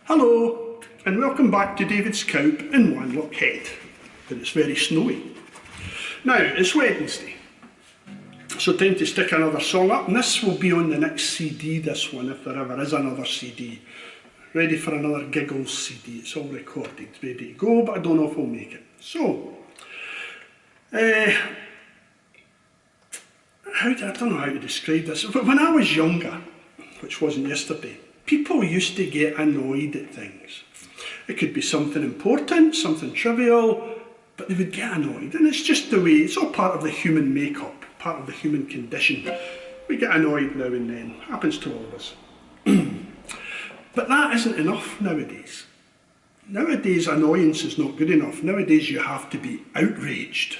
Hello, and welcome back to David's Coop in Wanlockhead, but it's very snowy. Now, it's Wednesday, so time to stick another song up, and this will be on the next CD, this one, if there ever is another CD. Ready for another Giggles CD, it's all recorded, ready to go, but I don't know if we'll make it. So, I don't know how to describe this, but when I was younger, which wasn't yesterday, people used to get annoyed at things. It could be something important, something trivial, but they would get annoyed. And it's just the way, it's all part of the human makeup, part of the human condition. We get annoyed now and then, happens to all of us. But that isn't enough nowadays. Nowadays, annoyance is not good enough. Nowadays, you have to be outraged.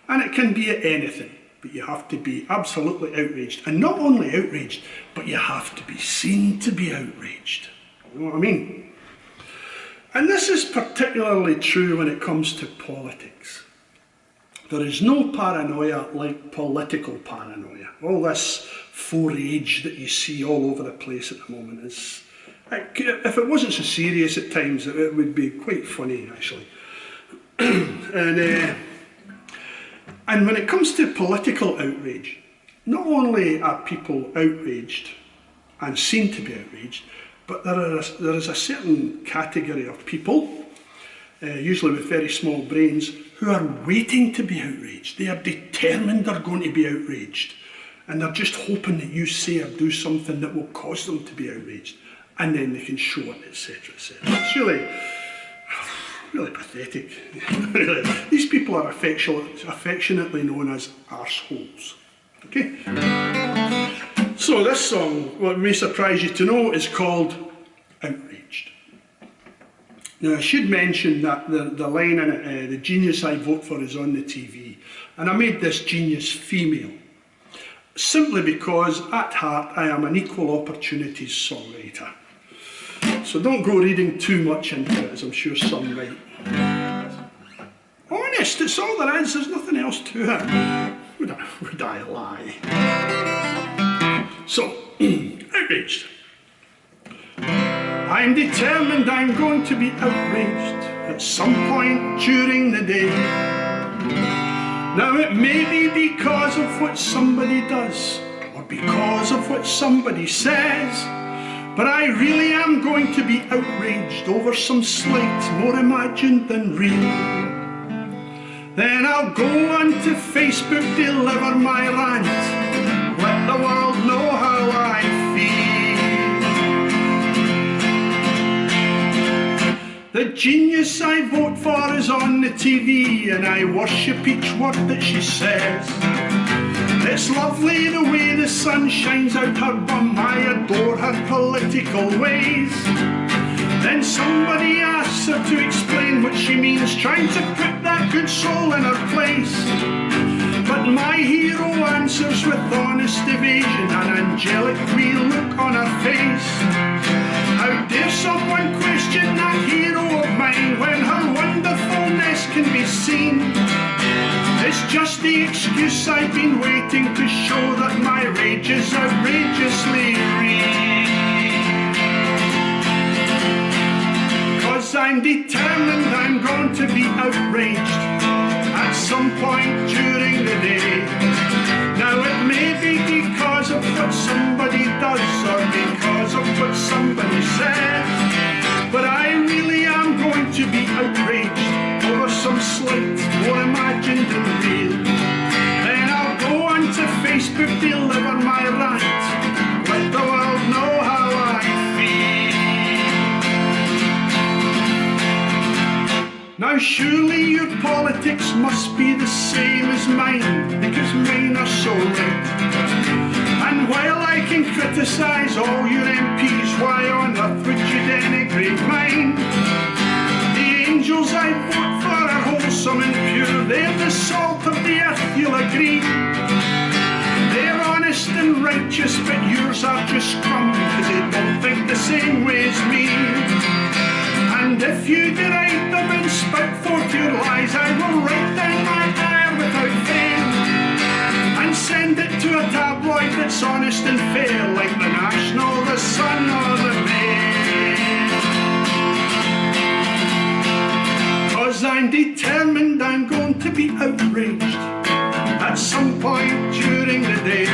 And it can be at anything. But you have to be absolutely outraged. And not only outraged, but you have to be seen to be outraged. You know what I mean? And this is particularly true when it comes to politics. There is no paranoia like political paranoia. All this outrage that you see all over the place at the moment is... If it wasn't so serious at times, it would be quite funny, actually. And when it comes to political outrage, not only are people outraged and seen to be outraged, but there is a certain category of people, usually with very small brains, who are waiting to be outraged. They are determined they're going to be outraged. And they're just hoping that you say or do something that will cause them to be outraged. And then they can show it, etc., etc. It's really pathetic. These people are affectionately known as arseholes. Okay? So this song, what may surprise you to know, is called Outraged. Now I should mention that the line in it, the genius I vote for is on the TV. And I made this genius female, simply because at heart I am an equal opportunities songwriter. So don't go reading too much into it, as I'm sure some might. Honest, it's all there is, there's nothing else to it. Would I lie? So, outraged. I'm determined I'm going to be outraged at some point during the day. Now it may be because of what somebody does, or because of what somebody says, but I really am going to be outraged over some slight more imagined than real. Then I'll go onto Facebook, deliver my rant, let the world know how I feel. The genius I vote for is on the TV, and I worship each word that she says. It's lovely the way the sun shines out her bum, I adore her political ways. Then somebody asks her to explain what she means, trying to put that good soul in her place. But my hero answers with honest evasion, an angelic wee look on her face. How dare someone question that hero of mine when her wonderfulness can be seen? It's just the excuse I've been waiting to show that my rage is outrageously real. 'Cause I'm determined I'm going to be outraged at some point during the day. Now it may be because of what somebody does or because of what somebody says, but I really am going to be outraged over some slight more imagined than real. Then I'll go onto Facebook, deliver my rant, let the world know how I feel. Now surely your politics must be the same as mine, because mine are so right. And while I can criticise all your MPs, why on earth would you denigrate mine? The angels I vote for are wholesome and pure, they're the salt of the earth, you'll agree. They're honest and righteous, but yours are just scum, because they don't think the same way as me. And if you deride them and spout forth your lies, I will write down my ire without fail. side that's honest and fair, like the National, the Sun or the Mail. 'Cause I'm determined I'm going to be outraged at some point during the day.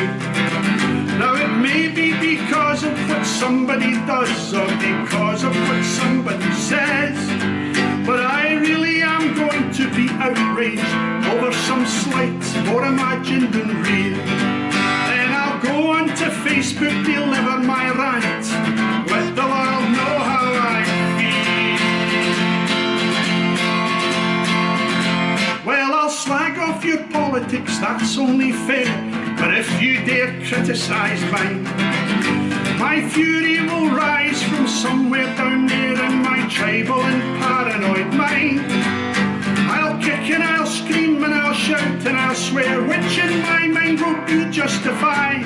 Now it may be because of what somebody does or because of what somebody says, but I really am going to be outraged over some slights more imagined than real. Then I'll go on to Facebook, deliver my rant, let the world know how I feel. Well, I'll slag off your politics, that's only fair, but if you dare criticise mine, my fury will rise from somewhere down there in my tribal and paranoid mind. I'll kick and I'll scream and I'll shout and I'll swear, which in my mind will be justified.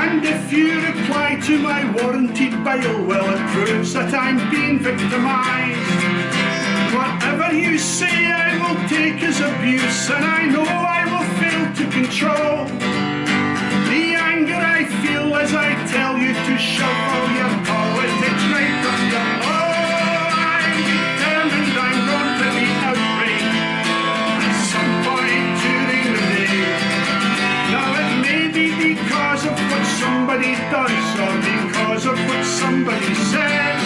And if you reply to my warranted bile, well, it proves that I'm being victimised. Whatever you say I will take as abuse, and I know I will fail to control the anger I feel as I tell you to shove all your politics right up your hole. I'm determined I'm going to be outraged at some point during the day. Now it may be because of what somebody does or because of what somebody says,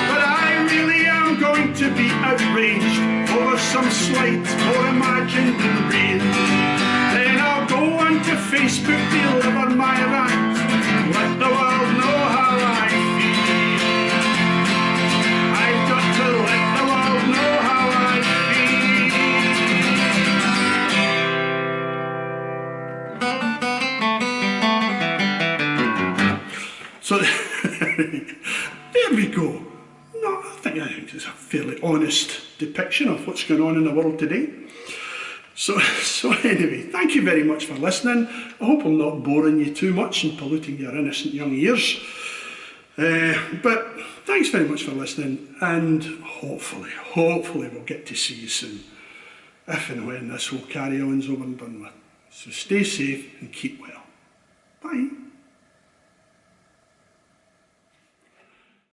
but I really am going to be outraged over some slight more imagined than real. Then I'll go on to Facebook, deliver my rant, let the world know how I feel. I've got to let the world know how I feel. So there we go. No, I think it's a fairly honest depiction of what's going on in the world today. So anyway, thank you very much for listening. I hope I'm not boring you too much and polluting your innocent young ears. But thanks very much for listening, and hopefully we'll get to see you soon, if and when this whole carry-on's over and done with. So stay safe and keep well. Bye.